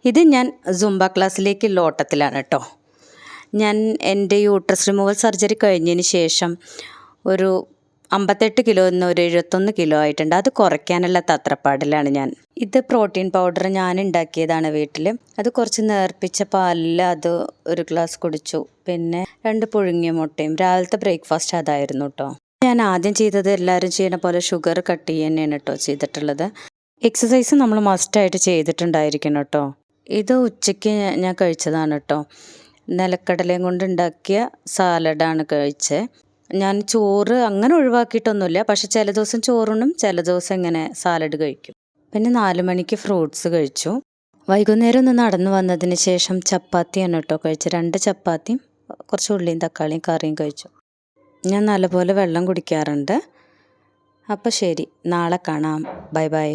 ഇത് ഞാൻ സുംബ ക്ലാസ്സിലേക്കുള്ള ഓട്ടത്തിലാണ് കേട്ടോ. ഞാൻ എൻ്റെ യൂട്രസ് റിമൂവൽ സർജറി കഴിഞ്ഞതിന് ശേഷം ഒരു 58 കിലോ നിന്ന് ഒരു 71 കിലോ ആയിട്ടുണ്ട്. അത് കുറയ്ക്കാനുള്ള തത്രപ്പാടിലാണ് ഞാൻ. ഇത് പ്രോട്ടീൻ പൗഡർ ഞാൻ ഉണ്ടാക്കിയതാണ് വീട്ടിൽ. അത് കുറച്ച് നേർപ്പിച്ച പാലിൽ അത് ഒരു ഗ്ലാസ് കുടിച്ചു. പിന്നെ 2 പുഴുങ്ങിയ മുട്ടയും. രാവിലത്തെ ബ്രേക്ക്ഫാസ്റ്റ് അതായിരുന്നു കേട്ടോ. ഞാൻ ആദ്യം ചെയ്തത് എല്ലാവരും ചെയ്യണ പോലെ ഷുഗർ കട്ട് ചെയ്യാനാണ് കേട്ടോ ചെയ്തിട്ടുള്ളത്. എക്സസൈസ് നമ്മൾ മസ്റ്റായിട്ട് ചെയ്തിട്ടുണ്ടായിരിക്കണം കേട്ടോ. ഇത് ഉച്ചയ്ക്ക് ഞാൻ കഴിച്ചതാണ് കേട്ടോ. നിലക്കടലയും കൊണ്ട് ഉണ്ടാക്കിയ സാലഡാണ് കഴിച്ചത്. ഞാൻ ചോറ് അങ്ങനെ ഒഴിവാക്കിയിട്ടൊന്നുമില്ല. പക്ഷെ ചില ദിവസം ചോറുണ്ണും, ചില ദിവസം ഇങ്ങനെ സാലഡ് കഴിക്കും. പിന്നെ 4 മണിക്ക് ഫ്രൂട്ട്സ് കഴിച്ചു. വൈകുന്നേരം ഒന്ന് നടന്നു വന്നതിന് ശേഷം ചപ്പാത്തിയാണ് കേട്ടോ കഴിച്ചത്. 2 ചപ്പാത്തിയും കുറച്ച് ഉള്ളിയും തക്കാളിയും കറിയും കഴിച്ചു. ഞാൻ നല്ലപോലെ വെള്ളം കുടിക്കാറുണ്ട്. അപ്പോൾ ശരി, നാളെ കാണാം. Bye bye.